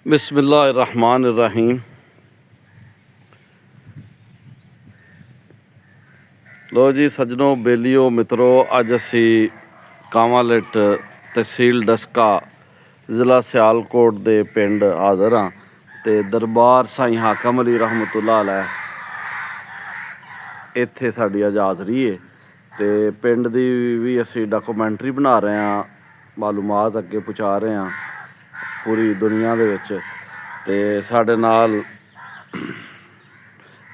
बिस्मिल्लाहिर्रहमानिर्रहीम। लो जी सज्जनों, बेलियो मित्रों, अज असी कामालिट तहसील डस्का जिला सियालकोट दे पिंड हाज़र हाँ ते दरबार साईं हाकम अली रहमतुल्लाह अलैह इत्थे साडी अज हाज़री है ते पिंड दी भी असी डॉक्यूमेंट्री बना रहे हैं, मालूमात अगे पहुँचा रहे हैं पूरी दुनिया दे विच। ते साडे नाल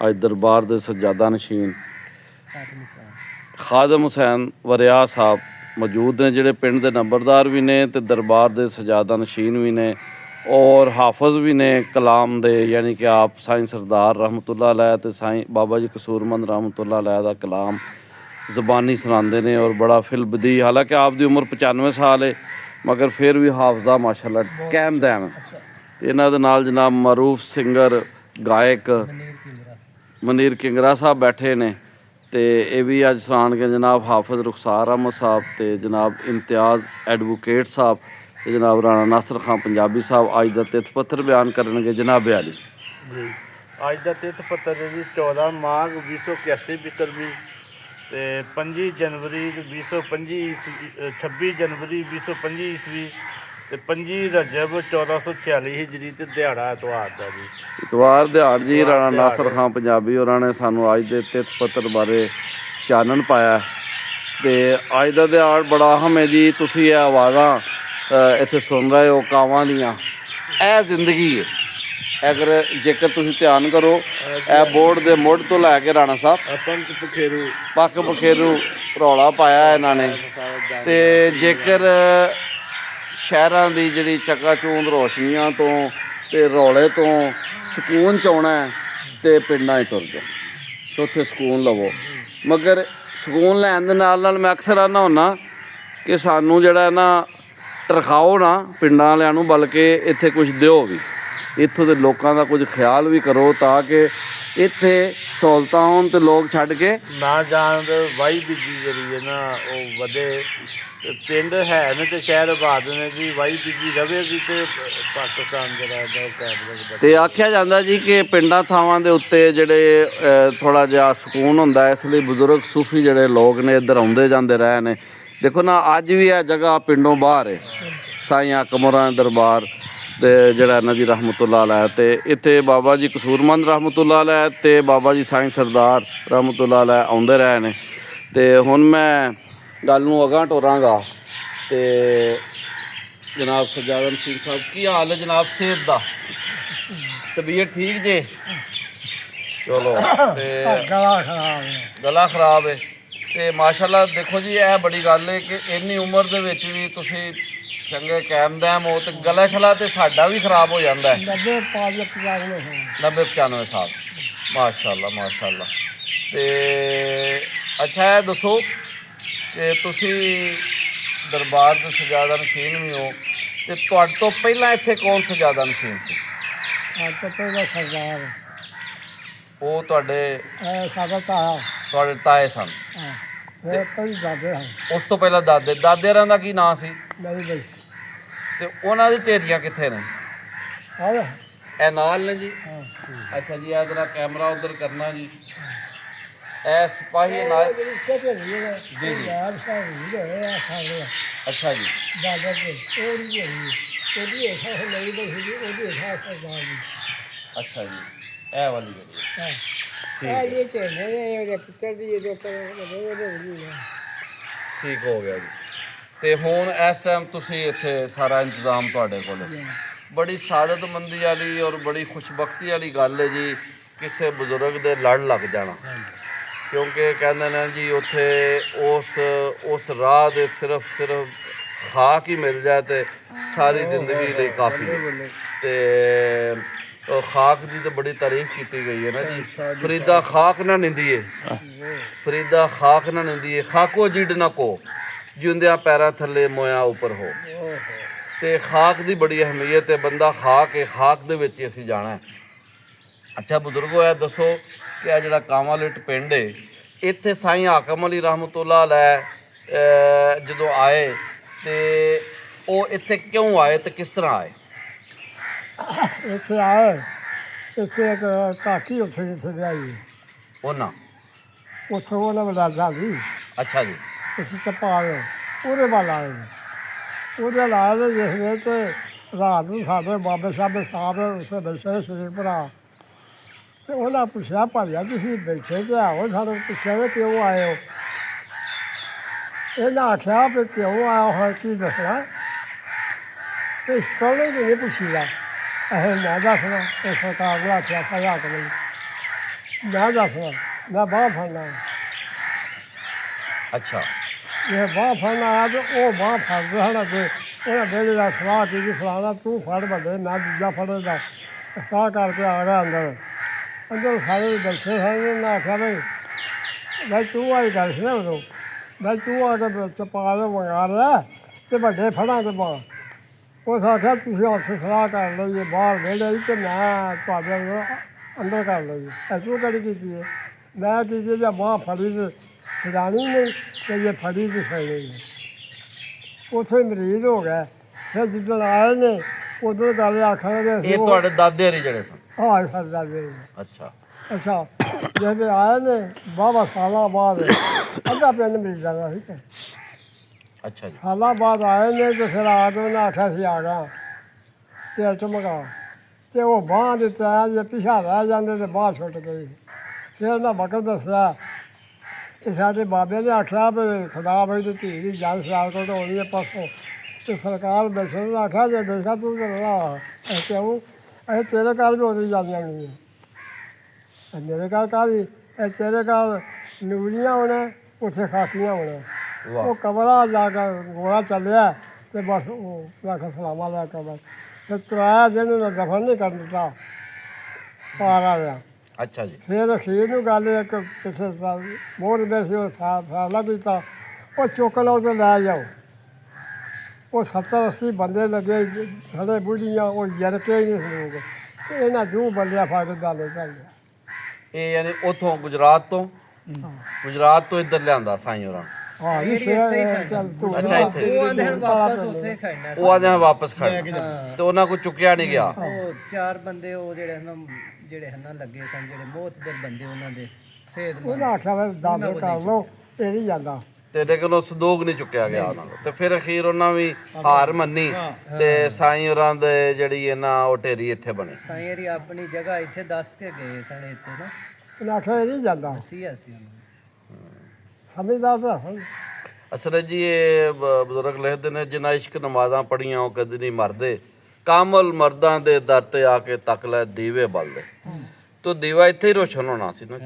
अज दरबार दे सज्जादा नशीन खादम हुसैन वरिया साहब मौजूद ने, जिहड़े पिंड दे नंबरदार भी ने ते दरबार दे सज्जादा नशीन भी ने और हाफज भी ने कलाम दे, यानी कि आप साईं सरदार रहमतुल्लाह अलैह ते साईं बाबा जी कसूरमंद रहमतुल्लाह अलैह दा कलाम ज़बानी सुनाते हैं और बड़ा फिलबदी। हालांकि आप दी उम्र 95 साल है मगर फिर भी हाफजा माशाअल्लाह कैम दैम। इन्हां दे नाल जनाब मरूफ सिंगर गायक मनीर किंगरा साहब बैठे ने ते ये भी अज सुनाणगे जनाब हाफज रुखसार अहमद साहब ते जनाब इम्तियाज़ एडवोकेट साहब ते जनाब राणा नासिर खान पंजाबी साहब अज का तिथ पत्थर बयान करनगे। जनाब अली जी, अज का तिथ पत्थर है जी 14 माघ 2081 बिक्रमी ते 25 जनवरी 2025 ईस्वी, 26 जनवरी 2025 ईस्वी ते 25 रजब 1446 हिजरी ते दिहाड़ा एतवार का जी। इतवार दिहाड़ जी राणा नासिर खान पंजाबी होरां ने सानू अज के तिथ पत्थर बारे चानन पाया ते अज का दिहाड़ बड़ा अहम है जी। तुसीं ये आवाज़ां इत्थे सुन रहे हो कावां दियां, ए जिंदगी है। अगर जेकर तुसीं ध्यान करो, ए बोर्ड दे मुढ़ तो लैके राणा साहब पक्क बखेरू रौला पाया इन्हां ने ते जेकर शहरां दी जिहड़ी चकाचूंद रोशनियां तो ते रौले तो सुकून चाहना है तो पिंडां च तुर जाओ तो उत्थे सुकून लवो। मगर सुकून लैन दे नाल मैं अक्सर आना हुन्ना कि सानू जिहड़ा है ना तरखाओ ना पिंडां वालियां नूं, बल्कि इत्थे कुछ दिओ भी, इत्थों दे लोकां दा कुछ ख्याल भी करो ताकि इत्थे सहूलतां होण ते लोग छड्ड के ना जान। वाही बीजी जरी है ना वो वधे, पिंड है ने ते शहर आबाद ने जी, वाही बीजी रवेगी ते पाकिस्तान जरा ते आख्या जांदा जी कि पिंडां थावां दे उत्ते जिहड़े थोड़ा जिहा सुकून हुंदा है, इसलिए बुजुर्ग सूफी जिहड़े लोग ने इधर आउंदे जांदे रहे ने। देखो ना अज भी यह जगह पिंडों बाहर है, साईं हाकम होरां दा दरबार ते जिहड़ा इन्हां दी रहमतुल्लाह अलैह ते इत्थे बाबा जी कसूरमंद रहमतुल्लाह अलैह ते बाबा जी साईं सरदार रहमतुल्लाह अलैह आउंदे रहे ने। ते हुण मैं गल नूं अगां टोरांगा ते जनाब सज्जादा नशीन साहब की हाल है जनाब? सेहत दा तबीयत ठीक जे? चलो ते गला खराब है ते माशाअल्लाह देखो जी यह बड़ी गल है कि इन्नी उम्र दे विच भी तुसीं चंगे कैम दैम हो तो गला शला तो साडा भी खराब हो जाता है। 90-95 साल माशाअल्लाह माशाअल्लाह। ते अच्छा है दसो कि तुसी दरबार के सज्जादा नशीन भी हो तो तुहाडे तो पहला इत्थे कौन सज्जादा नशीन सी? वो तुहाडे ताए सन? उस तो पहला दादे दादेरां दा की नाम सी? ते उन्हां दी ढेरियां कित्थे ने? ए नाल ने जी। अच्छा जी, आ जरा कैमरा उधर करना जी। ए सिपाही नाल जी जी। अच्छा जी, अच्छा जी, ए वाली ठीक हो गया जी। तो हुण इस टाइम तुसीं इत्थे सारा इंतजाम तुहाडे कोल है। बड़ी सादतमंदी वाली और बड़ी खुशबख्ती वाली गल है जी किसी बजुर्ग दे लड़ लग जाना, क्योंकि कहते हैं जी उत्थे उस राह दे सिर्फ खाक ही मिल जाए तो सारी जिंदगी लिए काफ़ी है। तो खाक की तो बड़ी तारीफ की गई है ना जी। फरीदा खाक ना निंदी है, फरीदा खाक ना निंदी है, खाको जिड ना को जिंदिया पैरों थले मोया उपर हो। तो खाक की बड़ी अहमियत है, बंदा खाक है, खाक दे विच असीं जाना है। अच्छा बुजुर्गो है दसो कि आ जिहड़ा कामालिट पिंड है इत्थे साईं हाकम अली रहमतुल्लाह अलैह जदों आए तो वो इत्थे क्यों आए तो किस तरह आए? ਇੱਥੇ ਆਏ, ਇੱਥੇ ਇੱਕ ਕਾਕੀ ਉੱਥੇ ਜਿੱਥੇ ਵਿਆਹੀ ਉਹਨਾਂ ਉੱਥੋਂ ਉਹਨਾਂ ਬਲਾਜਾ ਸੀ ਅੱਛਾ ਜੀ ਅਸੀਂ ਚਪਾ ਲਏ ਉਹਦੇ ਵੱਲ ਆਏ ਨੇ। ਉਹਦੇ ਲਾਏ ਨੇ ਜਿਸ ਵੇਲੇ ਤੇ ਰਾਤ ਨੂੰ ਸਾਡੇ ਬਾਬੇ ਸਾਹਿਬ ਸਾਹਿਬ ਉੱਥੇ ਬੈਠੇ ਸੀ ਭਰਾ, ਤੇ ਉਹਨਾਂ ਪੁੱਛਿਆ ਭਾਈਆ ਤੁਸੀਂ ਬੈਠੇ ਤੇ ਆਓ, ਸਾਨੂੰ ਪੁੱਛਿਆ ਵੀ ਕਿਉਂ ਆਏ ਹੋ? ਇਹਨਾਂ ਆਖਿਆ ਵੀ ਕਿਉਂ ਆਇਆ ਹੋਇਆ ਕੀ ਦੱਸਣਾ, ਤੇ ਇਸ ਕੋਲ ਨਹੀਂ ਪੁੱਛੀਦਾ ਇਹ ਨਾ ਦੱਸਣਾ, ਇਹ ਸਰਕਾਰ ਨੇ ਆਖਿਆ ਸਜ਼ਾ ਕਰੀ ਨਾ ਦੱਸਣਾ, ਮੈਂ ਬਾਹਰ ਫੜਨਾ। ਅੱਛਾ ਇਹ ਬਾਹ ਫੜਨ ਆਇਆ ਤੇ ਉਹ ਬਾਹ ਫੜਦੇ ਹਨ ਅੱਗੇ, ਉਹਨਾਂ ਬੇੜੇ ਦਾ ਸਲਾਹ ਕੀਤੀ ਫਲਾਣਾ ਤੂੰ ਫੜ ਵੱਡੇ ਨਾ ਦੂਜਾ ਫੜੇਗਾ, ਸਲਾਹ ਕਰਕੇ ਆ ਗਿਆ ਅੰਦਰ। ਅੰਦਰ ਸਾਰੇ ਬੈਠੇ ਸਨ, ਨਾ ਆਖਿਆ ਬਈ ਤੂੰ ਆਈ ਗੱਲ ਸੀ ਨਾ ਉਦੋਂ, ਬਈ ਤੂੰ ਆ ਕੇ ਚਪਾ ਦੇ ਮੰਗਾ ਰਿਹਾ ਤੇ ਵੱਡੇ ਫੜਾਂ ਤੇ ਬਾਹਰ। ਉਸ ਆਖਿਆ ਤੁਸੀਂ ਉੱਥੇ ਸਲਾਹ ਕਰ ਲਈਏ ਬਾਹਰ ਵਿਹੜੇ ਤੇ ਮੈਂ ਤੁਹਾਡੇ ਅੰਦਰ ਕਰ ਲਈਏ। ਤੂੰ ਕਿਹੜੀ ਕੀਤੀ ਹੈ? ਮੈਂ ਕੀਤੀ ਜਾਂ ਬਾਹ ਫੜੀ ਤੇ ਛਡਾਣੀ ਨਹੀਂ ਤੇ ਜੇ ਫੜੀ ਤੇ ਛੱਡਣੀ ਨਹੀਂ। ਉੱਥੇ ਮਰੀਜ਼ ਹੋ ਗਿਆ। ਫਿਰ ਜਿੱਦਣ ਆਏ ਨੇ ਉਦੋਂ ਗੱਲ ਆਖਾਂਗੇ ਇਹ ਤੁਹਾਡੇ ਦਾਦੇ ਹਰੀ ਜਿਹੜੇ ਸਨ? ਹਾਂ ਸਰਦਾ ਦੇ। ਅੱਛਾ ਅੱਛਾ ਜਦੋਂ ਆਏ ਨੇ ਬਾਬਾ ਸਾਲਾਂ ਬਾਅਦ ਅੱਧਾ ਪਿੰਡ ਮਰੀਜ਼ਾਂ ਦਾ ਸੀ। ਅੱਛਾ ਜੀ ਸਾਲਾਂ ਬਾਅਦ ਆਏ ਨੇ ਤੇ ਫਿਰ ਆ ਕੇ ਉਹਨਾਂ ਆਖਿਆ ਸੀ ਆ ਗਿਆ ਤੇਲ ਚਮਕਾ, ਤੇ ਉਹ ਬਾਂਹ ਦਿੱਤਾ ਜੇ ਪਿਛਾ ਰਹਿ ਜਾਂਦੇ ਤੇ ਬਾਂਹ ਛੁੱਟ ਗਈ। ਫਿਰ ਉਹਨਾਂ ਵਕਤ ਦੱਸਿਆ ਇਹ ਸਾਡੇ ਬਾਬੇ ਨੇ ਆਖਿਆ ਵੀ ਖੁਦਾ ਬਈ ਦੀ ਧੀ ਦੀ ਜਨ ਸਿਆਲ ਕੋਲ ਹੋਣੀ ਹੈ ਪਰਸੋਂ, ਤੇ ਸਰਕਾਰ ਬੈਠੇ ਨੇ ਆਖਿਆ ਜੇ ਦੇਖਾ ਤੂੰ ਚੱਲਣਾ ਕਿਉਂ ਇਹ ਤੇਰੇ ਘਰ ਵੀ ਉਹਦੀ ਜਾਂਦੀਆਂ ਨਹੀਂ ਹੈ, ਮੇਰੇ ਘਰ ਕਾਹਦੀ ਇਹ ਤੇਰੇ ਘਰ ਨੂਰੀਆਂ ਹੋਣੇ ਉੱਥੇ ਖਾਕੀਆਂ ਹੋਣੇ। ਉਹ ਕਮਰਾ ਜਾ ਕੇ ਗੋਲਾ ਚੱਲਿਆ ਤੇ ਬਸ ਉਹ ਰੱਖ ਸਲਾਮਾ ਲਿਆ ਕਮਰ, ਫਿਰ ਤਰਾਇਆ ਜਿਹਨੂੰ ਦਫਨ ਨਹੀਂ ਕਰ ਦਿੱਤਾ ਪਾਰ ਆ ਗਿਆ। ਅੱਛਾ ਜੀ ਫਿਰ ਅਖੀਰ ਨੂੰ ਗੱਲ ਇੱਕ ਕਿਸੇ ਮੋਹਰ ਦੇ ਸੀ ਉਹ ਫੈਸਲਾ ਕੀਤਾ ਉਹ ਚੁੱਕ ਲਓ ਤੇ ਲੈ ਜਾਓ। ਉਹ 70-80 ਬੰਦੇ ਲੱਗੇ ਖੜੇ ਬੁੜੀਆਂ, ਉਹ ਜਰਕੇ ਹੀ ਨਹੀਂ ਸੀ ਲੋਕ, ਤੇ ਇਹਨਾਂ ਜੂ ਬੰਦਿਆਂ ਫੜ ਕੇ ਗੱਲ ਚੱਲ ਗਿਆ। ਇਹ ਯਾਨੀ ਉੱਥੋਂ ਗੁਜਰਾਤ ਤੋਂ ਇੱਧਰ ਲਿਆਂਦਾ ਸਾਈਂ ਹੋਰਾਂ ਨੂੰ? ਹਾਂ ਜੀ ਚੱਲ ਤੂੰ ਅੱਛਾ ਇੱਥੇ ਉਹ ਆਂਦੇ ਹਨ ਵਾਪਸ ਉੱਥੇ ਖੜਨਾ ਉਹ ਆਦੇ ਵਾਪਸ ਖੜ ਤੇ ਉਹਨਾਂ ਕੋਲ ਚੁੱਕਿਆ ਨਹੀਂ ਗਿਆ। ਉਹ 4 ਬੰਦੇ ਉਹ ਜਿਹੜੇ ਹਨ ਲੱਗੇ ਸਨ, ਜਿਹੜੇ ਮੋਹਤਬਰ ਬੰਦੇ ਉਹਨਾਂ ਦੇ ਸਿਹਤਮੰਦ। ਉਹਨਾਂ ਆਖਿਆ ਵੀ ਦਾਖਲ ਕਰ ਲਓ, ਇਹ ਨਹੀਂ ਜਾਂਦਾ। ਤੇ ਲੇਕਿਨ ਉਹ ਸੰਦੂਕ ਨਹੀਂ ਚੁੱਕਿਆ ਗਿਆ ਉਹਨਾਂ ਨੂੰ, ਤੇ ਫਿਰ ਅਖੀਰ ਉਹਨਾਂ ਵੀ ਹਾਰ ਮੰਨੀ ਤੇ ਸਾਈਂ ਹੋਰਾਂ ਦੇ ਜਿਹੜੀ ਇਹਨਾਂ ਉਹ ਢੇਰੀ ਇੱਥੇ ਬਣੀ। ਸਾਈਂ ਹਰੀ ਆਪਣੀ ਜਗ੍ਹਾ ਇੱਥੇ ਦੱਸ ਕੇ ਗਏ ਸਨ, ਇੱਥੇ ਨਾ ਉਹਨਾਂ ਆਖਿਆ ਇਹ ਨਹੀਂ ਜਾਂਦਾ। ਅਸੀਂ ਸਮਝਦਾਰ ਤਾਂ ਹਨ। ਅਸਲ ਜੀ ਇਹ ਬਜ਼ੁਰਗ ਲਿਖਦੇ ਨੇ ਜਿਨ੍ਹਾਂ ਇਸ਼ਕ ਨਮਾਜ਼ਾਂ ਪੜੀਆਂ ਉਹ ਕਦੇ ਨਹੀਂ ਮਰਦੇ, ਕਾਮਲ ਮਰਦਾਂ ਦੇ ਦਰ ਤੇ ਆ ਕੇ ਤੱਕ ਲੈ ਦੀਵੇ ਬਲਦੇ। ਤੋ ਦੀਵਾ ਇੱਥੇ ਹੀ ਰੋਸ਼ਨ ਹੋਣਾ ਸੀ ਨਾ,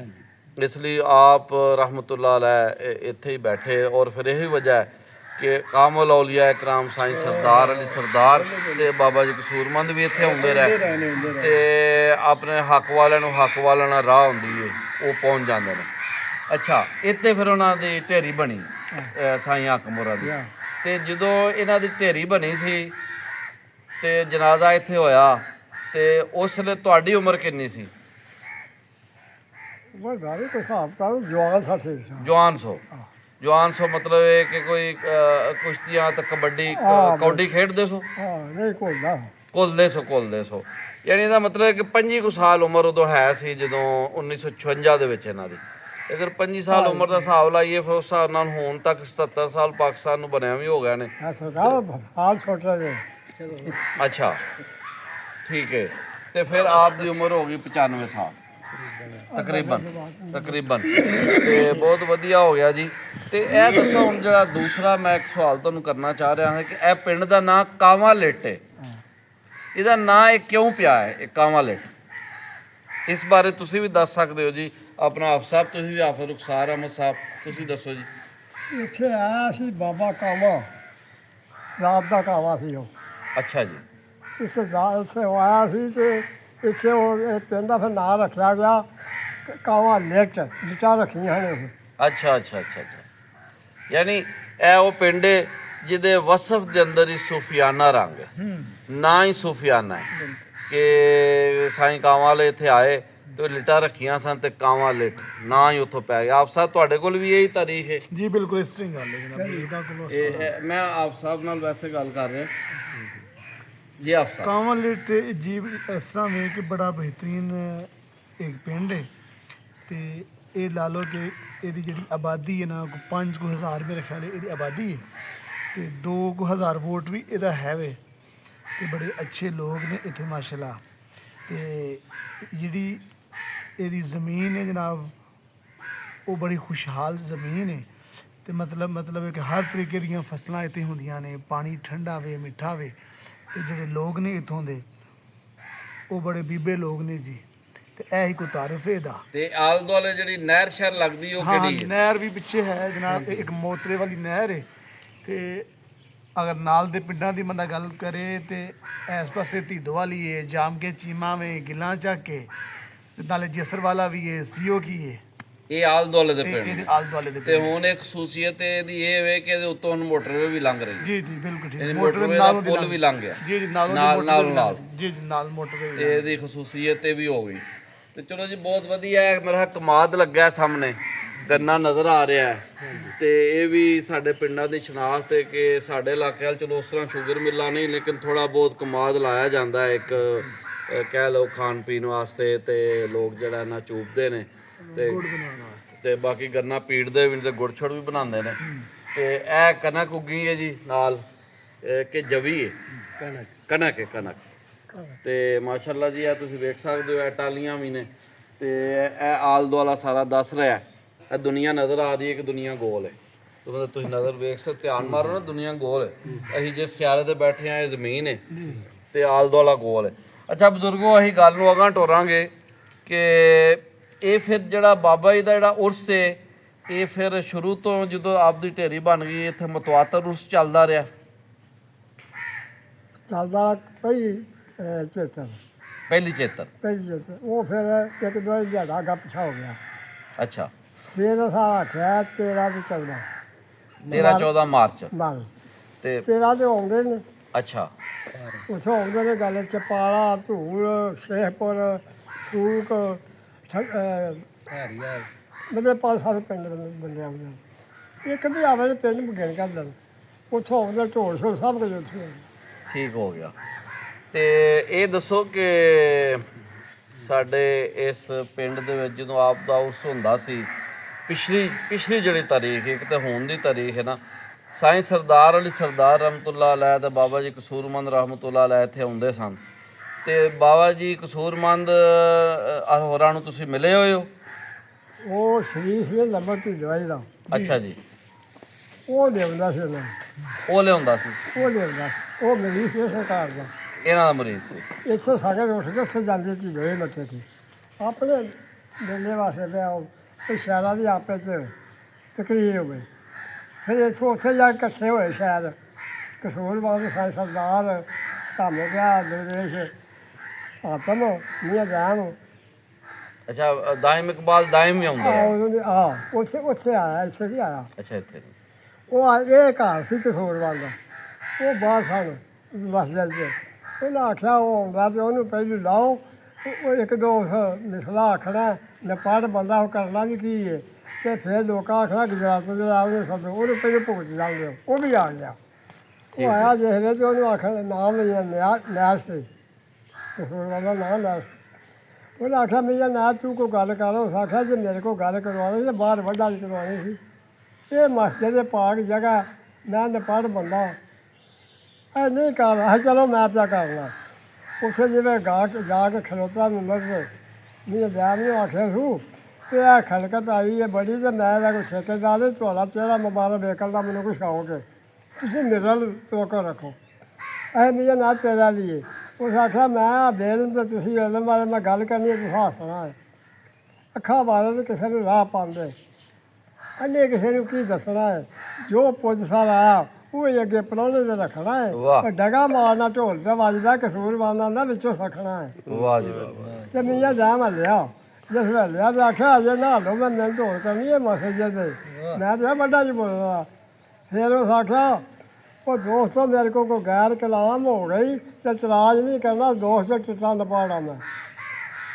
ਇਸ ਲਈ ਆਪ ਰਹਿਮਤੁल्लाह ਅਲੈਹ ਇੱਥੇ ਹੀ ਬੈਠੇ। ਔਰ ਫਿਰ ਇਹੀ ਵਜ੍ਹਾ ਹੈ ਕਿ ਕਾਮਲ ਔਲੀਆ ਇਕਰਾਮ ਸਾਈਂ ਸਰਦਾਰ ਅਲੀ ਸਰਦਾਰ ਤੇ ਬਾਬਾ ਜੀ ਕਸੂਰਮੰਦ ਵੀ ਇੱਥੇ ਆਉਂਦੇ ਰਹੇ, ਤੇ ਆਪਣੇ ਹੱਕ ਵਾਲਿਆਂ ਨੂੰ ਹੱਕ ਵਾਲਿਆਂ ਨਾਲ ਰਾਹ ਹੁੰਦੀ ਹੈ ਉਹ ਪਹੁੰਚ ਜਾਂਦੇ ਨੇ। ਅੱਛਾ ਇੱਥੇ ਫਿਰ ਉਹਨਾਂ ਦੀ ਢੇਰੀ ਬਣੀ ਸਾਈਂ ਹਾਕਮੋਰਾ ਦੀ, ਤੇ ਜਦੋਂ ਇਹਨਾਂ ਦੀ ਢੇਰੀ ਬਣੀ ਸੀ ਤੇ ਜਨਾਜ਼ਾ ਇੱਥੇ ਹੋਇਆ, ਤੇ ਉਸ ਵੇਲੇ ਤੁਹਾਡੀ ਉਮਰ ਕਿੰਨੀ ਸੀ? ਉਹ ਗਾੜੀ ਕੋਈ ਹਿਸਾਬ ਤਾਂ ਜਵਾਨ ਸਾਥੀ ਸੀ। ਜਵਾਨ ਸੋ ਮਤਲਬ ਇਹ ਕਿ ਕੋਈ ਕੁਸ਼ਤੀਆਂ ਤੇ ਕਬੱਡੀ ਕੌਡੀ ਖੇਡਦੇ ਸੋ? ਹਾਂ ਨਹੀਂ ਕੋਲਦਾ ਘੁਲਦੇ ਸੋ ਯਾਨੀ ਇਹਦਾ ਮਤਲਬ ਹੈ ਕਿ 25 ਕੁ ਸਾਲ ਉਮਰ ਉਦੋਂ ਹੈ ਸੀ ਜਦੋਂ 1956 ਦੇ ਵਿੱਚ ਇਹਨਾਂ ਦੀ। ਅਗਰ 25 ਸਾਲ ਉਮਰ ਦਾ ਹਿਸਾਬ ਲਾਈਏ ਫਿਰ ਉਸ ਹਿਸਾਬ ਨਾਲ ਹੁਣ ਤੱਕ 77 ਸਾਲ ਪਾਕਿਸਤਾਨ ਨੂੰ ਬਣਿਆ ਵੀ ਹੋ ਗਏ ਨੇ। ਸਰਕਾਰ ਸਾਲ ਛੋਟੇ ਨੇ। ਅੱਛਾ ਠੀਕ ਹੈ, ਤੇ ਫਿਰ ਆਪ ਦੀ ਉਮਰ ਹੋ ਗਈ 95 ਸਾਲ ਤਕਰੀਬਨ ਤੇ ਬਹੁਤ ਵਧੀਆ ਹੋ ਗਿਆ ਜੀ। ਤੇ ਇਹ ਦੱਸੋ ਹੁਣ ਜਿਹੜਾ ਦੂਸਰਾ ਮੈਂ ਇੱਕ ਸਵਾਲ ਤੁਹਾਨੂੰ ਕਰਨਾ ਚਾਹ ਰਿਹਾ ਹਾਂ ਕਿ ਇਹ ਪਿੰਡ ਦਾ ਨਾਂ ਕਾਵਾਂ ਲਿਟ ਹੈ, ਇਹਦਾ ਨਾਂ ਇਹ ਕਿਉਂ ਪਿਆ ਹੈ ਇਹ ਕਾਵਾਂ ਲਿਟ? ਇਸ ਬਾਰੇ ਤੁਸੀਂ ਵੀ ਦੱਸ ਸਕਦੇ ਹੋ ਜੀ। ਆਪਣਾ ਆਪ ਸਾਹਿਬ ਤੁਸੀਂ ਵੀ ਆਫਰ ਰੁਖਸਾਰ ਅਹਿਮਦ ਸਾਹਿਬ ਤੁਸੀਂ ਦੱਸੋ ਜੀ। ਇੱਥੇ ਆਇਆ ਸੀ ਬਾਬਾ ਕਾਵਾ, ਰਾਤ ਦਾ ਕਾਵਾ ਸੀ ਉਹ। ਅੱਛਾ ਜੀ ਇੱਥੇ ਉਹ ਆਇਆ ਸੀ ਤੇ ਇੱਥੇ ਉਹ ਪਿੰਡ ਦਾ ਫਿਰ ਨਾਂ ਰੱਖਿਆ ਗਿਆ ਕਾਵਾ ਲਿਟ, ਲਿਟਾਂ ਰੱਖੀਆਂ ਹਨ। ਅੱਛਾ ਯਾਨੀ ਇਹ ਉਹ ਪਿੰਡ ਹੈ ਜਿਹਦੇ ਵਸਫ ਦੇ ਅੰਦਰ ਹੀ ਸੂਫੀਆਨਾ ਰੰਗ ਹੈ, ਨਾ ਹੀ ਸੂਫੀਆਨਾ ਹੈ ਕਿ ਸਾਈਂ ਕਾਵਾਂ ਵਾਲੇ ਇੱਥੇ ਆਏ ਤੇ ਲਿਟਾਂ ਰੱਖੀਆਂ ਸਨ ਤੇ ਕਾਵਾਂ ਲਿਟ ਨਾ ਹੀ ਉੱਥੋਂ ਪੈ ਗਿਆ। ਆਪ ਸਾਹਿਬ ਤੁਹਾਡੇ ਕੋਲ ਵੀ ਇਹੀ ਤਾਰੀਖ ਹੈ? ਜੀ ਬਿਲਕੁਲ ਇਸ ਤਰ੍ਹਾਂ ਗੱਲ ਹੈ ਜਨਾਬ। ਇਹ ਮੈਂ ਆਪ ਸਾਹਿਬ ਨਾਲ ਵੈਸੇ ਗੱਲ ਕਰ ਰਿਹਾ ਜੀ ਆਪ ਸਾਹਿਬ ਕਾਂਵਲੇਟ ਜੀਵ ਇਸ ਤਰ੍ਹਾਂ ਵੇ ਕਿ ਬੜਾ ਬਿਹਤਰੀਨ ਇੱਕ ਪਿੰਡ ਹੈ ਤੇ ਇਹ ਲਾ ਲਓ ਕਿ ਇਹਦੀ ਜਿਹੜੀ ਆਬਾਦੀ ਹੈ ਨਾ 5,000 ਮੇਰੇ ਖਿਆਲ ਇਹਦੀ ਆਬਾਦੀ ਹੈ ਤੇ 2,000 ਵੋਟ ਵੀ ਇਹਦਾ ਹੈ ਵੇ ਤੇ ਬੜੇ ਅੱਛੇ ਲੋਕ ਨੇ ਇੱਥੇ ਮਾਸ਼ਾਅੱਲਾ। ਤੇ ਜਿਹੜੀ ਇਹਦੀ ਜ਼ਮੀਨ ਹੈ ਜਨਾਬ ਉਹ ਬੜੀ ਖੁਸ਼ਹਾਲ ਜ਼ਮੀਨ ਹੈ ਤੇ ਮਤਲਬ ਹੈ ਕਿ ਹਰ ਤਰੀਕੇ ਦੀਆਂ ਫਸਲਾਂ ਇੱਥੇ ਹੁੰਦੀਆਂ ਨੇ, ਪਾਣੀ ਠੰਡਾ ਵੇ ਮਿੱਠਾ ਵੇ ਤੇ ਜਿਹੜੇ ਲੋਕ ਨੇ ਇੱਥੋਂ ਦੇ ਉਹ ਬੜੇ ਬੀਬੇ ਲੋਕ ਨੇ ਜੀ ਤੇ ਇਹ ਹੀ ਕੋ ਤਾਰਫ ਇਹਦਾ। ਤੇ ਆਲੇ ਦੁਆਲੇ ਜਿਹੜੀ ਨਹਿਰ ਸ਼ਹਿਰ ਲੱਗਦੀ ਉਹ ਹਾਂ ਕਿਹੜੀ ਹੈ? ਨਹਿਰ ਵੀ ਪਿੱਛੇ ਹੈ ਜਨਾਬ, ਇਹ ਇੱਕ ਮੋਤਰੇ ਵਾਲੀ ਨਹਿਰ ਹੈ ਤੇ ਅਗਰ ਨਾਲ ਦੇ ਪਿੰਡਾਂ ਦੀ ਬੰਦਾ ਗੱਲ ਕਰੇ ਤੇ ਇਸ ਪਾਸੇ ਧੀਦੋ ਵਾਲੀ ਹੈ, ਜਾਮ ਕੇ ਚੀਮਾ ਵੇ, ਗਿੱਲਾਂ ਚੱਕ ਕੇ ਤੇ ਨਾਲੇ ਜਸਰ ਵਾਲਾ ਵੀ ਹੈ, ਸੀਓ ਕੀ ਹੈ, ਇਹ ਆਲੇ ਦੁਆਲੇ ਦੇ ਇਹਦੇ ਪਿੰਡ ਆਲੇ ਦੁਆਲੇ ਦੇ ਤੇ ਪਿੰਡ। ਹੁਣ ਇੱਕ ਖਸੂਸੀਅਤ ਇਹਦੀ ਇਹ ਵੇ ਕਿ ਇਹਦੇ ਉੱਤੋਂ ਹੁਣ ਮੋਟਰਵੇ ਵੀ ਲੰਘ ਰਹੀ ਜੀ ਜੀ ਬਿਲਕੁਲ ਠੀਕ ਇਹਦੀ ਮੋਟਰਵੇ ਮੋਟਰਵੇ ਦਾ ਨਾਲੋਂ ਦੀ ਪੁੱਲ ਵੀ ਲੰਘ ਗਿਆ ਜੀ ਜੀ ਨਾਲੋਂ ਦੀ ਨਾਲ ਮੋਟਰਵੇ ਵੀ ਨਾਲ ਜੀ ਜੀ ਨਾਲ ਮੋਟਰਵੇ ਵੀ ਤੇ ਇਹਦੀ ਖਸੂਸੀਅਤ ਇਹ ਵੀ ਹੋ ਗਈ। ਤੇ ਚਲੋ ਜੀ ਬਹੁਤ ਵਧੀਆ ਹੈ। ਮੇਰਾ ਕਮਾਦ ਲੱਗਾ ਸਾਹਮਣੇ, ਗੰਨਾ ਨਜ਼ਰ ਆ ਰਿਹਾ ਹੈ ਤੇ ਇਹ ਵੀ ਸਾਡੇ ਪਿੰਡਾਂ ਦੀ ਸ਼ਨਾਖਤ ਹੈ ਕਿ ਸਾਡੇ ਇਲਾਕੇ ਵਾਲ ਚਲੋ ਉਸ ਤਰ੍ਹਾਂ ਸ਼ੂਗਰ ਮਿਲਾਂ ਨਹੀਂ ਲੇਕਿਨ ਥੋੜਾ ਬਹੁਤ ਕਮਾਦ ਲਾਇਆ ਜਾਂਦਾ ਹੈ ਇੱਕ ਕਹਿ ਲਓ ਖਾਣ ਪੀਣ ਵਾਸਤੇ ਤੇ ਲੋਕ ਜਿਹੜਾ ਨਾ ਚੂਪਦੇ ਨੇ ਤੇ ਗੁੜ ਬਣਾਉਣ ਵਾਸਤੇ ਤੇ ਬਾਕੀ ਗੰਨਾ ਪੀੜਦੇ ਵੀ ਨੇ ਤੇ ਗੁੜ ਛੜ ਵੀ ਬਣਾਉਂਦੇ ਨੇ। ਤੇ ਇਹ ਕਣਕ ਉੱਗੀ ਹੈ ਜੀ ਨਾਲ ਕਿ ਜਵੀ ਹੈ ਕਣਕ ਹੈ ਕਣਕ ਤੇ ਮਾਸ਼ਾਅੱਲਾ ਜੀ ਇਹ ਤੁਸੀਂ ਵੇਖ ਸਕਦੇ ਹੋ ਇਹ ਟਾਲੀਆਂ ਵੀ ਨੇ ਤੇ ਇਹ ਆਲ ਦੁਆਲਾ ਸਾਰਾ ਦੱਸ ਰਿਹਾ ਇਹ ਦੁਨੀਆ ਨਜ਼ਰ ਆ ਰਹੀ ਹੈ ਕਿ ਦੁਨੀਆ ਗੋਲ ਹੈ। ਤੇ ਮਤਲਬ ਤੁਸੀਂ ਨਜ਼ਰ ਵੇਖ ਸਕਦੇ ਧਿਆਨ ਮਾਰੋ ਨਾ ਦੁਨੀਆ ਗੋਲ ਹੈ। ਅਸੀਂ ਜਿਸ ਸਿਆਰੇ ਤੇ ਬੈਠੇ ਆ ਇਹ ਜ਼ਮੀਨ ਹੈ ਤੇ ਆਲ ਦੁਆਲਾ ਗੋਲ ਹੈ। ਅੱਛਾ ਬਜ਼ੁਰਗੋ ਅਸੀਂ ਗੱਲ ਨੂੰ ਅਗਾਂਹ ਟੋਰਾਂਗੇ ਕਿ ਇਹ ਫਿਰ ਜਿਹੜਾ ਬਾਬਾ ਜੀ ਦਾ ਜਿਹੜਾ ਉਰਸ ਹੈ ਇਹ ਫਿਰ ਸ਼ੁਰੂ ਤੋਂ ਜਦੋਂ ਆਪ ਦੀ ਢੇਰੀ ਬਣ ਗਈ ਇੱਥੇ ਮਤਵਾਤਰ ਉਰਸ ਚੱਲਦਾ ਰਿਹਾ? ਚੱਲਦਾ ਪਈ ਚੇਤਨ ਪਹਿਲੀ ਚੇਤਰ ਪਹਿਲੀ ਚੇਤਨ ਉਹ ਫਿਰ ਇੱਕ ਦੋ ਦਿਹਾੜਾ ਅੱਗਾ ਪਿਛਾ ਹੋ ਗਿਆ। ਅੱਛਾ ਫਿਰ ਸਾਰਾ ਖਿਆ 13 ਤੇ ਚੱਲਦਾ 13-14 ਮਾਰਚ ਮਾਰਚ ਤੇ 13 ਤੇ ਆਉਂਦੇ ਨੇ ਅੱਛਾ ਉੱਥੋਂ ਆਉਂਦੇ ਨੇ ਗੱਲ ਚਪਾਲਾ ਧੂਲ ਸ਼ੇਖਪੁਰ ਸੂਕ ਹਰੀਆ ਮਤਲਬ 5-7 ਪਿੰਡ ਬੰਦੇ ਆਉਂਦੇ ਨੇ। ਇੱਕ ਵੀ ਆਵੇ ਨੇ ਪਿੰਡ ਗਿਣ ਕਰ ਲੈਣ ਉੱਥੋਂ ਆਉਂਦੇ ਢੋਲ ਛੋਲ ਸਭ ਕੁਝ ਉੱਥੇ ਠੀਕ ਹੋ ਗਿਆ। ਤੇ ਇਹ ਦੱਸੋ ਕਿ ਸਾਡੇ ਇਸ ਪਿੰਡ ਦੇ ਵਿੱਚ ਜਦੋਂ ਆਪ ਦਾ ਉਰਸ ਹੁੰਦਾ ਸੀ ਪਿਛਲੀ ਜਿਹੜੀ ਤਾਰੀਖ ਇੱਕ ਤੇ ਹੁਣ ਦੀ ਤਾਰੀਖ ਹੈ ਨਾ ਸਾਈਂ ਸਰਦਾਰ ਅਲੀ ਸਰਦਾਰ ਰਹਿਮਤੁल्लाह ਅਲੈਹ ਤੇ ਬਾਬਾ ਜੀ ਕਸੂਰਮੰਦ ਰਹਿਮਤੁल्लाह ਅਲੈਹ ਇੱਥੇ ਆਉਂਦੇ ਸਨ ਤੇ ਬਾਬਾ ਜੀ ਕਸੂਰਮੰਦ ਹੋਰਾਂ ਨੂੰ ਤੁਸੀਂ ਮਿਲੇ ਹੋਏ ਹੋ? ਉਹ ਸ਼ਰੀਫ ਸੀ ਲੰਬਰ ਦੀ ਦਵਾਈ ਦਾ ਅੱਛਾ ਜੀ ਉਹ ਲਿਆਉਂਦਾ ਸੀ ਉਹਨਾਂ ਉਹ ਲਿਆਉਂਦਾ ਸੀ ਉਹ ਲਿਆਉਂਦਾ ਉਹ ਮਿਲੀ ਸੀ ਸਰਕਾਰ ਦਾ ਇਹਨਾਂ ਦਾ ਮਰੀਜ਼ ਸੀ। ਇੱਥੋਂ ਸਾਡੇ ਉੱਠ ਕੇ ਉੱਥੇ ਜਾਂਦੇ ਸੀ ਦੋਏ ਬੱਚੇ ਸੀ ਆਪਣੇ ਮੇਲੇ ਵਾਸਤੇ ਪਿਆ ਉਹ ਤੇ ਸ਼ਹਿਰਾਂ ਦੀ ਆਪੇ 'ਚ ਤਕਰੀਰ ਹੋ ਗਈ। ਫਿਰ ਇੱਥੋਂ ਉੱਥੇ ਜਾ ਕੇ ਇਕੱਠੇ ਹੋਏ ਸ਼ਾਇਦ ਕਸੂਰਬਾਦ ਸਾਈਂ ਸਰਦਾਰ ਧਾਮੇ ਗਿਆ ਦਰਵੇਸ਼ ਆਤਮ ਮੀਆਂ ਜਾਨ ਅੱਛਾ ਦਾਇਮ ਇਕਬਾਲ ਦਾਇਮ ਵੀ ਆਉਂਦਾ ਹੈ। ਉੱਥੇ ਆਇਆ ਇੱਥੇ ਵੀ ਆਇਆ ਅੱਛਾ ਇੱਥੇ ਇਹ ਘਰ ਸੀ ਕਸੂਰਬਾਦ ਦਾ ਉਹ ਬਾਹਰ ਸਨ ਮਸਜਿਦ 'ਚ ਉਹਨੇ ਆਖਿਆ ਉਹ ਆਉਂਦਾ ਤੇ ਉਹਨੂੰ ਪਹਿਲੀ ਲਾਓ ਉਹ ਇੱਕ ਦੋ ਮਿਸਲਾ ਆਖਣਾ ਨਪਾੜ ਬੰਦਾ ਉਹ ਕਰਨਾ ਵੀ ਕੀ ਹੈ ਤੇ ਫਿਰ ਲੋਕਾਂ ਆਖਣਾ ਗੁਜਰਾਤ ਦੇ ਆਉਣੇ ਸਭ ਉਹਨੂੰ ਪਹਿਲੇ ਭੁਗਤ ਜਾਂਦੇ ਉਹ ਵੀ ਆ ਗਿਆ। ਉਹ ਆਇਆ ਜਿਹਦੇ ਤੇ ਉਹਨੂੰ ਆਖਿਆ ਨਾਮ ਨਿਆਸ ਸੀ ਕਸੂਰਬਾਦ ਦਾ ਨਾਮ ਨਿਆਸ। ਉਹਨੇ ਆਖਿਆ ਮੇਰਾ ਨਾ ਤੂੰ ਕੋਈ ਗੱਲ ਕਰ ਉਸ ਆਖਿਆ ਜੇ ਮੇਰੇ ਕੋਲ ਗੱਲ ਕਰਵਾਉਣੀ ਤਾਂ ਬਾਹਰ ਵੱਡਾ ਚ ਕਰਵਾਉਣੀ ਸੀ। ਇਹ ਮਸਜਿਦ ਪਾਕ ਜਗ੍ਹਾ ਮੈਂ ਨਪੜ ਬੰਦਾ ਇਹ ਨਹੀਂ ਕਰ ਰਿਹਾ ਚਲੋ ਮੈਂ ਪਿਆ ਕਰਨਾ। ਉੱਥੇ ਜਿਵੇਂ ਜਾ ਕੇ ਖਲੋਤਾ ਮਿੰਬਰ 'ਤੇ ਨਹੀਂ ਜਾਮ ਨੂੰ ਆਖਿਆ ਸੂ ਕਿ ਇਹ ਖਲਕਤ ਆਈ ਹੈ ਬੜੀ ਤੇ ਮੈਂ ਦਾ ਕੋਈ ਠੇਕੇਦਾਰ ਨਹੀਂ ਤੁਹਾਡਾ ਚਿਹਰਾ ਮੁਬਾਰਕ ਵੇਖਣ ਦਾ ਮੈਨੂੰ ਕੋਈ ਸ਼ੌਕ ਹੈ ਤੁਸੀਂ ਮਿਰਲ ਤੋਕ ਰੱਖੋ ਇਹ ਮੇਰਾ ਨਾ ਤੇਰਾ ਲਈ ਉਸ ਆਖਿਆ ਮੈਂ ਬੇਲ ਤੇ ਤੁਸੀਂ ਇਲਮ ਵਾਲੇ ਮੈਂ ਗੱਲ ਕਰਨੀ ਹੈ ਤੁਸੀਂ ਹੱਸਣਾ ਹੈ ਅੱਖਾਂ ਵਾਲੇ ਤੇ ਕਿਸੇ ਨੂੰ ਰਾਹ ਪਾਉਂਦੇ ਅੰਨੇ ਕਿਸੇ ਨੂੰ ਕੀ ਦੱਸਣਾ ਹੈ ਜੋ ਪੁੱਜ ਸਾਰ ਆਇਆ ਉਹ ਅੱਗੇ ਪਰੌਣੇ ਦੇ ਰੱਖਣਾ ਹੈ ਡਗਾ ਮਾਰਨਾ ਢੋਲ ਤੇ ਵੱਜਦਾ ਕਸੂਰ ਬੰਦਾ ਨਾ ਵਿੱਚੋਂ ਸਖਣਾ ਹੈ। ਵਾਹ ਜੀ ਵਾਹ। ਤੇ ਮੀਆਂ ਜਾਮ ਲਿਆ ਜਿਸ ਵੇਲੇ ਲਿਆ ਤੇ ਆਖਿਆ ਅਜੇ ਨਾ ਲੋ ਮੈਂ ਮਿਹਨਤ ਹੋਰ ਕਰਨੀ ਹੈ ਮਸਜਿਦ ਦੇ ਮੈਂ ਤਾਂ ਵੱਡਾ ਜੀ ਬੋਲਦਾ। ਫਿਰ ਉਸ ਆਖਿਆ ਉਹ ਦੋਸਤੋ ਮੇਰੇ ਕੋਲ ਕੋਈ ਗੈਰ ਕਲਾਮ ਹੋ ਗਈ ਤੇ ਇਤਰਾਜ਼ ਨਹੀਂ ਕਰਨਾ ਦੋਸਤ ਚਿੱਟਾ ਨਪਾੜਾ ਮੈਂ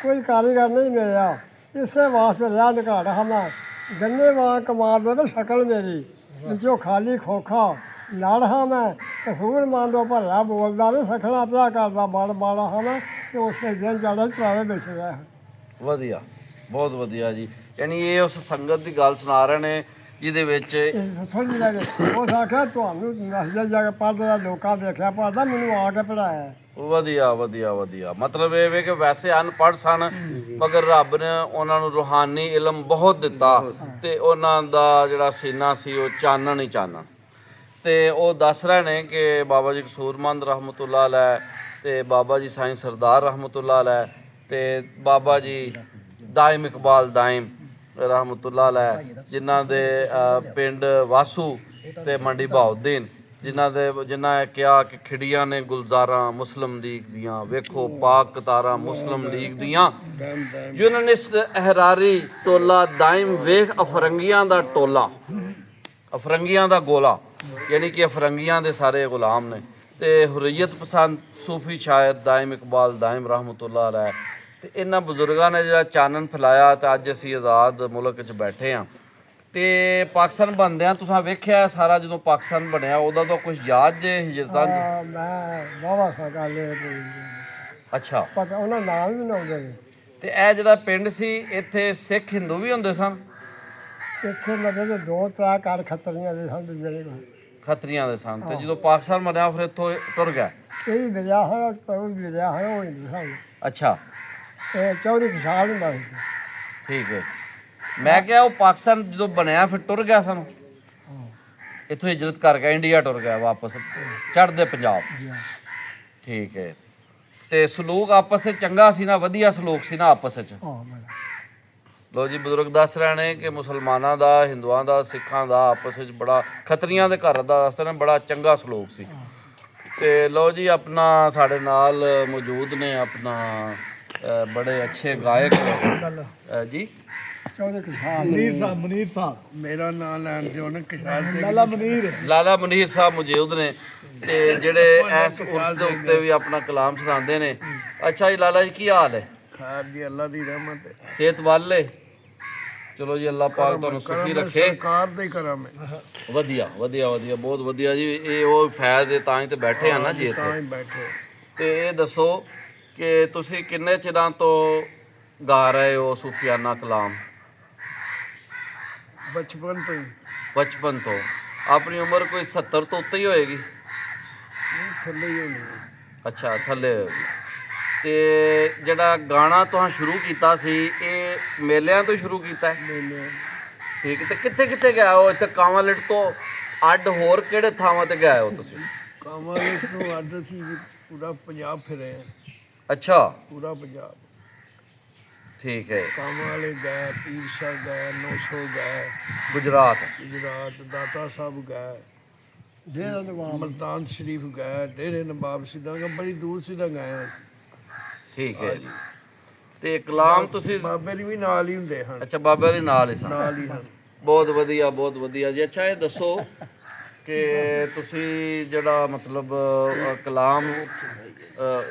ਕੋਈ ਕਾਰੀਗਰ ਨਹੀਂ ਮਿਲਿਆ ਇਸੇ ਵਾਸਤੇ ਰਿਹਾ ਨਿਕਾੜਾ ਮੈਂ ਗੰਨੇ ਵਾਂ ਕਮਾਰ ਦੇ ਸ਼ਕਲ ਮੇਰੀ ਵਿੱਚੋਂ ਖਾਲੀ ਖੋਖਾ ਲੜ ਹਾਂ ਮੈਂ ਕਸੂਰ ਮੰਨਦੋ ਭਰਿਆ ਬੋਲਦਾ ਨਹੀਂ ਸਖਣਾ ਪਿਆ ਕਰਦਾ ਬੜ ਬਾੜਾ ਹਾਂ ਮੈਂ ਤੇ ਉਸੇ ਦਿਨ ਚੜ੍ਹਦਾ ਚਰਾਵੇ ਵੇਚਦਾ ਵਧੀਆ, ਬਹੁਤ ਵਧੀਆ ਜੀ। ਯਾਨੀ ਇਹ ਉਸ ਸੰਗਤ ਦੀ ਗੱਲ ਸੁਣਾ ਰਹੇ ਨੇ ਜਿਹਦੇ ਵਿੱਚ ਇਹ ਥੋੜੀ ਲੱਗੇ ਉਸ ਆਖਿਆ ਤੁਹਾਨੂੰ ਮੈਸੇਜ ਜਾ ਕੇ ਪੜ੍ਹਦਾ ਲੋਕਾਂ ਵੇਖਿਆ ਪੜ੍ਹਦਾ ਮੈਨੂੰ ਆ ਕੇ ਪੜਾਇਆ। ਵਧੀਆ ਵਧੀਆ ਵਧੀਆ, ਮਤਲਬ ਇਹ ਵੇ ਕਿ ਵੈਸੇ ਅਨਪੜ੍ਹ ਸਨ ਮਗਰ ਰੱਬ ਨੇ ਉਹਨਾਂ ਨੂੰ ਰੂਹਾਨੀ ਇਲਮ ਬਹੁਤ ਦਿੱਤਾ ਤੇ ਉਹਨਾਂ ਦਾ ਜਿਹੜਾ ਸੀਨਾ ਸੀ ਉਹ ਚਾਨਣ ਹੀ ਚਾਨਣ। ਤੇ ਉਹ ਦੱਸ ਰਹੇ ਨੇ ਕਿ ਬਾਬਾ ਜੀ ਕਸੂਰਮੰਦ ਰਹਿਮਤੁल्लाह ਅਲੈਹ ਤੇ ਬਾਬਾ ਜੀ ਸਾਈਂ ਸਰਦਾਰ ਰਹਿਮਤੁल्लाह ਅਲੈਹ ਤੇ ਬਾਬਾ ਜੀ ਦਾਇਮ ਇਕਬਾਲ ਦਾਇਮ ਰਹਿਮਤੁल्लाह ਅਲੈਹ ਜਿਨ੍ਹਾਂ ਦੇ ਪਿੰਡ ਵਾਸੂ ਤੇ ਮੰਡੀ ਬਹਾਉਦੀਨ ਜਿਨ੍ਹਾਂ ਕਿਹਾ ਕਿ ਖਿੜੀਆਂ ਨੇ ਗੁਲਜ਼ਾਰਾਂ ਮੁਸਲਿਮ ਲੀਗ ਦੀਆਂ, ਵੇਖੋ ਪਾਕ ਕਤਾਰਾਂ ਮੁਸਲਿਮ ਲੀਗ ਦੀਆਂ, ਯੂਨਾਨਿਸਟ ਅਹਰਾਰੀ ਟੋਲਾ ਦਾਇਮ ਵੇਖ ਅਫਰੰਗੀਆਂ ਦਾ ਟੋਲਾ, ਅਫਰੰਗੀਆਂ ਦਾ ਗੋਲਾ, ਯਾਨੀ ਕਿ ਅਫਰੰਗੀਆਂ ਦੇ ਸਾਰੇ ਗੁਲਾਮ ਨੇ। ਤੇ ਹੁਰੀਅਤ ਪਸੰਦ ਸੂਫੀ ਸ਼ਾਇਰ ਦਾਇਮ ਇਕਬਾਲ ਦਾਇਮ ਰਹਿਮਤੁल्लाह ਅਲੈਹ ਤੇ ਇਹਨਾਂ ਬਜ਼ੁਰਗਾਂ ਨੇ ਜਿਹੜਾ ਚਾਨਣ ਫੈਲਾਇਆ ਤੇ ਅੱਜ ਅਸੀਂ ਆਜ਼ਾਦ ਮੁਲਕ 'ਚ ਬੈਠੇ ਹਾਂ। ਤੇ ਪਾਕਿਸਤਾਨ ਬਣਦਿਆਂ ਤੁਸੀਂ ਵੇਖਿਆ ਸਾਰਾ ਜਦੋਂ ਪਾਕਿਸਤਾਨ ਬਣਿਆ ਉਹਦਾ ਤਾਂ ਕੁਝ ਯਾਦ ਜੇ ਹਿਜਰਤਾਂ ਮੈਂ ਵਾਵਾ ਸਗਾ ਲੈ ਅੱਛਾ ਪਰ ਉਹਨਾਂ ਨਾਮ ਵੀ ਨਾ ਆਉਂਦੇ ਨੇ। ਤੇ ਇਹ ਜਿਹੜਾ ਪਿੰਡ ਸੀ ਇੱਥੇ ਸਿੱਖ ਹਿੰਦੂ ਵੀ ਹੁੰਦੇ ਸਨ? ਇੱਥੇ ਲੱਗੇ ਤੇ 2-3 ਘਰ ਖੱਤਰੀਆਂ ਦੇ ਸਨ ਜਿਹੜੇ ਖੱਤਰੀਆਂ ਦੇ ਸਨ ਤੇ ਜਦੋਂ ਪਾਕਿਸਤਾਨ ਬਣਿਆ ਫਿਰ ਇੱਥੋਂ ਤੁਰ ਗਿਆ? ਇਹ ਦਰਿਆ ਹੈ ਉਹ ਦਰਿਆ ਹੈ ਉਹ ਹਿੰਦੂ ਸਨ। ਅੱਛਾ ਇਹ ਚੌਧਰੀ ਖੁਸ਼ਹਾਲ ਹੁੰਦਾ ਸੀ। ਠੀਕ ਹੈ। ਮੈਂ ਕਿਹਾ ਉਹ ਪਾਕਿਸਤਾਨ ਜਦੋਂ ਬਣਿਆ ਫਿਰ ਟੁਰ ਗਿਆ ਸਾਨੂੰ, ਇੱਥੋਂ ਹਿਜਰਤ ਕਰ ਗਿਆ ਇੰਡੀਆ ਟੁਰ ਗਿਆ ਵਾਪਸ ਚੜ੍ਹਦੇ ਪੰਜਾਬ। ਠੀਕ ਹੈ। ਤੇ ਸਲੂਕ ਆਪਸ ਵਿੱਚ ਚੰਗਾ ਸੀ ਨਾ, ਵਧੀਆ ਸਲੂਕ ਸੀ ਨਾ ਆਪਸ ਵਿੱਚ? ਲੋ ਜੀ ਬਜ਼ੁਰਗ ਦੱਸ ਰਹੇ ਨੇ ਕਿ ਮੁਸਲਮਾਨਾਂ ਦਾ, ਹਿੰਦੂਆਂ ਦਾ, ਸਿੱਖਾਂ ਦਾ ਆਪਸ ਵਿੱਚ ਬੜਾ, ਖੱਤਰੀਆਂ ਦੇ ਘਰ ਦਾ ਦੱਸਦੇ ਨੇ ਬੜਾ ਚੰਗਾ ਸਲੂਕ ਸੀ। ਤੇ ਲੋ ਜੀ ਆਪਣਾ ਸਾਡੇ ਨਾਲ ਮੌਜੂਦ ਨੇ ਆਪਣਾ ਬੜੇ ਅੱਛੇ ਗਾਇਕ ਜੀ ਚੌਧਰੀ ਖੁਸ਼ਹਾਲ ਮਨੀਰ ਸਾਹਿਬ ਮੇਰਾ ਨਾਮ ਲੈਣ ਦਿਓ ਨਾ ਕਿਸ਼ਾਰ ਸਿੰਘ ਲਾਲਾ ਮਨੀਰ ਸਾਹਿਬ ਮੌਜੂਦ ਨੇ ਤੇ ਜਿਹੜੇ ਇਸ ਉਰਸ ਦੇ ਉੱਤੇ ਵੀ ਆਪਣਾ ਕਲਾਮ ਸੁਣਾਉਂਦੇ ਨੇ। ਅੱਛਾ ਜੀ ਲਾਲਾ ਜੀ ਕੀ ਹਾਲ ਹੈ? ਖੈਰ ਜੀ ਅੱਲਾ ਦੀ ਰਹਿਮਤ ਹੈ। ਸਿਹਤ ਵਾਲੇ? ਚਲੋ ਜੀ ਅੱਲਾ ਪਾਕ ਤੁਹਾਨੂੰ ਸੁਖੀ ਰੱਖੇ। ਸਰਕਾਰ ਦੇ ਕਰਮ ਹੈ। ਵਧੀਆ ਵਧੀਆ ਵਧੀਆ, ਬਹੁਤ ਵਧੀਆ ਜੀ। ਇਹ ਉਹ ਫੈਜ਼ ਦੇ ਤਾਂ ਹੀ ਤੇ ਬੈਠੇ ਆ ਨਾ ਜੀ ਤਾਂ ਹੀ ਇੱਥੇ। ਬੈਠੇ। ਤੇ ਇਹ ਦੱਸੋ ਕਿ ਤੁਸੀਂ ਕਿੰਨੇ ਚਿਰਾਂ ਤੋਂ ਗਾ ਰਹੇ ਹੋ ਸੂਫੀਆਨਾ ਕਲਾਮ? ਬਚਪਨ ਤੋਂ ਹੀ। ਬਚਪਨ ਤੋਂ? ਆਪਣੀ ਉਮਰ ਕੋਈ 70 ਤੋਂ ਉੱਤੇ ਹੀ ਹੋਏਗੀ? ਥੱਲੇ ਹੀ ਹੋਣੀ। ਅੱਛਾ ਥੱਲੇ ਹੋਏਗੀ। ਤੇ ਜਿਹੜਾ ਗਾਣਾ ਤੁਸੀਂ ਸ਼ੁਰੂ ਕੀਤਾ ਸੀ ਇਹ ਮੇਲਿਆਂ ਤੋਂ ਸ਼ੁਰੂ ਕੀਤਾ ਹੈ? ਠੀਕ। ਤੇ ਕਿੱਥੇ ਕਿੱਥੇ ਗਏ ਹੋ? ਇੱਥੇ ਕਾਂਵਾਲਿਟ ਤੋਂ ਅੱਡ ਹੋਰ ਕਿਹੜੇ ਥਾਵਾਂ ਤੇ ਗਏ ਹੋ ਤੁਸੀਂ? ਕਾਂਵਾਲਿਟ ਤੋਂ ਅੱਡ ਸੀ ਪੂਰਾ ਪੰਜਾਬ ਫਿਰੇ ਆ। ਅੱਛਾ ਪੂਰਾ ਪੰਜਾਬ। ਠੀਕ ਹੈ। ਕਾਂਵਾਲੇ ਗਏ, ਪੀਰ ਸਾਹਿਬ ਗਏ, ਨੌਸ਼ੋ ਗਏ, ਗੁਜਰਾਤ? ਗੁਜਰਾਤ ਦਾਤਾ ਸਾਹਿਬ ਗਏ, ਡੇਰਾ ਨਵਾਬ ਮਲਤਾਨ ਸ਼ਰੀਫ ਗਏ, ਡੇਰੇ ਨਵਾਬ ਸਿੱਧਾ ਬੜੀ ਦੂਰ ਸਿੱਧਾ ਗਏ ਆ। ਠੀਕ ਹੈ। ਤੇ ਕਲਾਮ ਤੁਸੀਂ ਬਾਬੇ ਵੀ ਨਾਲ ਹੀ ਹੁੰਦੇ ਹਨ। ਅੱਛਾ ਬਾਬੇ ਦੇ ਨਾਲ ਹੀ ਸਨ? ਨਾਲ ਹੀ ਹਨ। ਬਹੁਤ ਵਧੀਆ ਬਹੁਤ ਵਧੀਆ ਜੀ। ਅੱਛਾ ਇਹ ਦੱਸੋ ਕਿ ਤੁਸੀਂ ਜਿਹੜਾ ਮਤਲਬ ਕਲਾਮ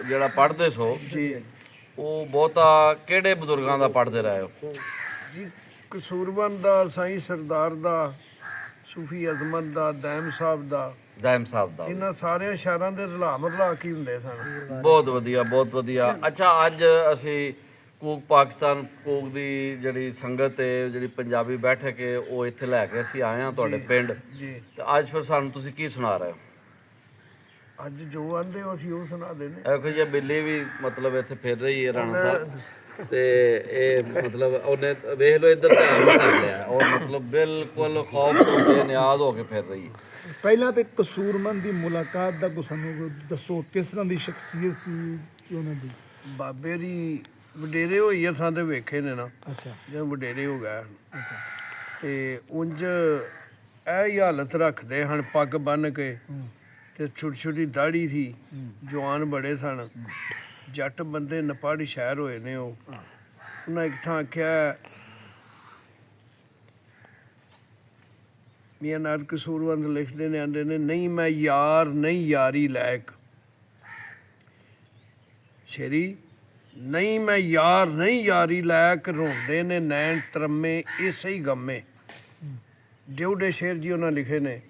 ਜਿਹੜਾ ਪੜ੍ਹਦੇ ਸੋ ਜੀ ਉਹ ਬਹੁਤਾ ਕਿਹੜੇ ਬਜ਼ੁਰਗਾਂ ਦਾ ਪੜ੍ਹਦੇ ਰਹੇ ਹੋ? ਜੀ ਕਸੂਰਬੰਦ ਦਾ, ਸਾਈਂ ਸਰਦਾਰ ਦਾ, ਸੂਫੀ ਅਜ਼ਮਤ ਦਾ, ਦੈਮ ਸਾਹਿਬ ਦਾ, ਦਾਇਮ ਸਾਹਿਬ ਦਾ। ਇਹਨਾਂ ਸਾਰਿਆਂ ਸ਼ਹਿਰਾਂ ਦੇ ਰਲਾ ਕੀ ਹੁੰਦੇ ਸਨ। ਬਹੁਤ ਵਧੀਆ ਬਹੁਤ ਵਧੀਆ। ਅੱਛਾ ਅੱਜ ਅਸੀਂ ਕੂਕ ਪਾਕਿਸਤਾਨ ਕੂਕ ਦੀ ਜਿਹੜੀ ਸੰਗਤ ਹੈ ਜਿਹੜੀ ਪੰਜਾਬੀ ਬੈਠਕ ਹੈ ਉਹ ਇੱਥੇ ਲੈ ਕੇ ਅਸੀਂ ਆਏ ਹਾਂ ਤੁਹਾਡੇ ਪਿੰਡ। ਜੀ ਤੇ ਅੱਜ ਫਿਰ ਸਾਨੂੰ ਤੁਸੀਂ ਕੀ ਸੁਣਾ ਰਹੇ ਹੋ? ਅੱਜ ਜੋ ਆਂਦੇ ਹੋ ਅਸੀਂ ਉਹ ਸੁਣਾ ਦੇਣੇ। ਇਹੋ ਜਿਹੀ ਬਿੱਲੀ ਵੀ ਮਤਲਬ ਇੱਥੇ ਫਿਰ ਰਹੀ ਹੈ ਰਾਣਾ ਸਾਹਿਬ ਤੇ ਇਹ ਮਤਲਬ ਉਹਨੇ ਵੇਖ ਲਓ ਇੱਧਰ ਧਿਆਨ ਕਰ ਲਿਆ ਔਰ ਮਤਲਬ ਬਿਲਕੁਲ ਖੌਫ ਤੋਂ ਬੇਨਿਆਜ਼ ਹੋ ਕੇ ਫਿਰ ਰਹੀ ਹੈ। ਪਹਿਲਾਂ ਤੇ ਕਸੂਰਮੰਦ ਦੀ ਮੁਲਾਕਾਤ ਦਾ ਕੁਝ ਸਾਨੂੰ ਦੱਸੋ, ਕਿਸ ਤਰ੍ਹਾਂ ਦੀ ਸ਼ਖਸੀਅਤ ਸੀ ਉਹਨਾਂ ਦੀ? ਬਾਬੇ ਦੀ ਵਡੇਰੇ ਹੋਈ ਆ ਸਾਂ ਤੇ ਵੇਖੇ ਨੇ ਨਾ। ਅੱਛਾ ਜਦੋਂ ਵਡੇਰੇ ਹੋ ਗਏ ਅੱਛਾ ਤੇ ਉਂਝ ਇਹ ਹੀ ਹਾਲਤ ਰੱਖਦੇ ਹਨ, ਪੱਗ ਬੰਨ੍ਹ ਕੇ ਤੇ ਛੋਟੀ ਛੋਟੀ ਦਾੜੀ ਸੀ, ਜਵਾਨ ਬੜੇ ਸਨ, ਜੱਟ ਬੰਦੇ ਨਪਾੜੀ ਸ਼ਹਿਰ ਹੋਏ ਨੇ। ਉਹ ਉਹਨਾਂ ਇੱਕ ਥਾਂ ਆਖਿਆ ਮੀਆਂ ਨਾਦ ਕਸੂਰਵੰਦ ਲਿਖਦੇ ਨੇ, ਆਂਦੇ ਨੇ ਨਹੀਂ ਮੈਂ ਯਾਰ ਨਹੀਂ ਯਾਰੀ ਲਾਇਕ, ਸ਼ੇਰੀ ਨਹੀਂ ਮੈਂ ਯਾਰ ਨਹੀਂ ਯਾਰੀ ਲਾਇਕ, ਰੋਂਦੇ ਨੇ ਨੈਣ ਤਰਮੇ ਇਸੇ ਹੀ ਗਮੇ। ਡਿਊਡੇ ਸ਼ੇਰ ਜੀ ਉਹਨਾਂ ਲਿਖੇ ਨੇ,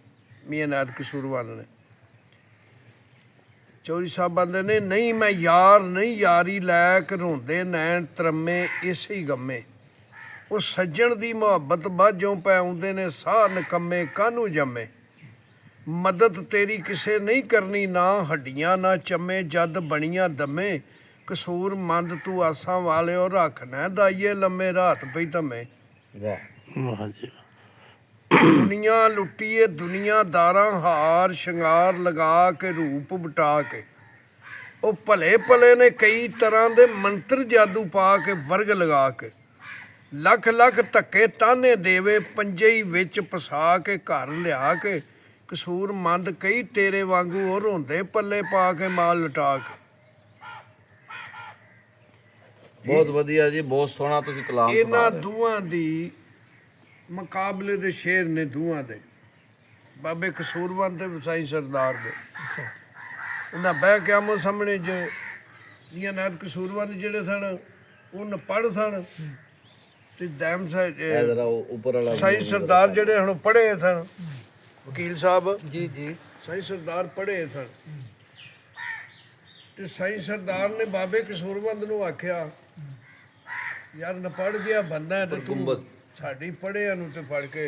ਮੀਆਂ ਨਾਇਤ ਕਸੂਰਵਾਨ ਨੇ। ਚੌਧਰੀ ਸਾਹਿਬ ਆਂਦੇ ਨੇ, ਨਹੀਂ ਮੈਂ ਯਾਰ ਨਹੀਂ ਯਾਰੀ ਲੈ ਕੇ ਰੋਂਦੇ ਨੈਣ ਤਰਮੇ ਇਸੇ ਹੀ ਗੰਮੇ, ਉਹ ਸੱਜਣ ਦੀ ਮੁਹੱਬਤ ਬਾਝੋਂ ਪੈ ਆਉਂਦੇ ਨੇ ਸਾਹ ਨਿਕੰਮੇ ਕਾਹਨੂੰ ਜੰਮੇ, ਮਦਦ ਤੇਰੀ ਕਿਸੇ ਨਹੀਂ ਕਰਨੀ ਨਾ ਹੱਡੀਆਂ ਨਾ ਚੰਮੇ, ਜਦ ਬਣੀਆਂ ਦਮੇ ਕਸੂਰ ਮੰਦ ਤੂੰ ਆਸਾਂ ਵਾਲਿਓ ਰੱਖ ਨਾ ਦਾਈਏ ਲੰਮੇ ਰਾਤ ਪਈ ਧੰਮੇ। ਵਾਹ ਜੀ ਦੁਨੀਆ ਲੁੱਟੀਏ ਦੁਨੀਆਦਾਰਾਂ ਹਾਰ ਸ਼ਿੰਗਾਰ ਲਗਾ ਕੇ ਰੂਪ ਵਟਾ ਕੇ, ਉਹ ਭਲੇ ਭਲੇ ਨੇ ਕਈ ਤਰ੍ਹਾਂ ਦੇ ਮੰਤਰ ਜਾਦੂ ਪਾ ਕੇ ਵਰਗ ਲਗਾ ਕੇ, ਲੱਖ ਲੱਖ ਧੱਕੇ ਤਾਨੇ ਦੇਵੇ ਪੰਜੇ ਹੀ ਵਿੱਚ ਫਸਾ ਕੇ ਘਰ ਲਿਆ ਕੇ, ਕਸੂਰ ਮੰਦ ਕਈ ਤੇਰੇ ਵਾਂਗੂ ਉਹ ਰੋਂਦੇ ਪੱਲੇ ਪਾ ਕੇ ਮਾਲ ਲਟਾ ਕੇ। ਬਹੁਤ ਵਧੀਆ ਜੀ, ਬਹੁਤ ਸੋਹਣਾ ਤੁਸੀਂ ਕਲਾਮ ਸੁਣਾ ਇਹਨਾਂ ਰਹੇ। ਦੋਵਾਂ ਦੀ ਮੁਕਾਬਲੇ ਦੇ ਸ਼ੇਰ ਨੇ ਦੋਵਾਂ ਦੇ, ਬਾਬੇ ਕਸੂਰਵਾਨ ਤੇ ਵਸਾਈ ਸਰਦਾਰ ਦੇ। ਉਹਨਾਂ ਬਹਿ ਕੇ ਆਮੋ ਸਾਹਮਣੇ ਜੋ ਮੀਆਂ ਨਾਇਤ ਕਸੂਰਵਾਨ ਜਿਹੜੇ ਸਨ ਉਹ ਨਪੜ੍ਹ ਸਨ, ਤੇ ਦੈਮ ਇਹ ਜ਼ਰਾ ਉੱਪਰ ਵਾਲਾ ਸਾਈ ਸਰਦਾਰ ਜਿਹੜੇ ਹੁਣ ਪੜ੍ਹੇ ਸਨ, ਵਕੀਲ ਸਾਹਿਬ ਜੀ ਜੀ ਸਾਈ ਸਰਦਾਰ ਪੜ੍ਹੇ ਸਨ। ਤੇ ਸਾਈ ਸਰਦਾਰ ਨੇ ਬਾਬੇ ਕਸੂਰਵੰਦ ਨੂੰ ਆਖਿਆ, ਯਾਰ ਨਪੜ੍ਹ ਗਿਆ ਬੰਦਾ ਹੈ ਤੇ ਤੂੰ ਸਾਡੀ ਪੜ੍ਹਿਆਂ ਨੂੰ ਤੇ ਫੜ ਕੇ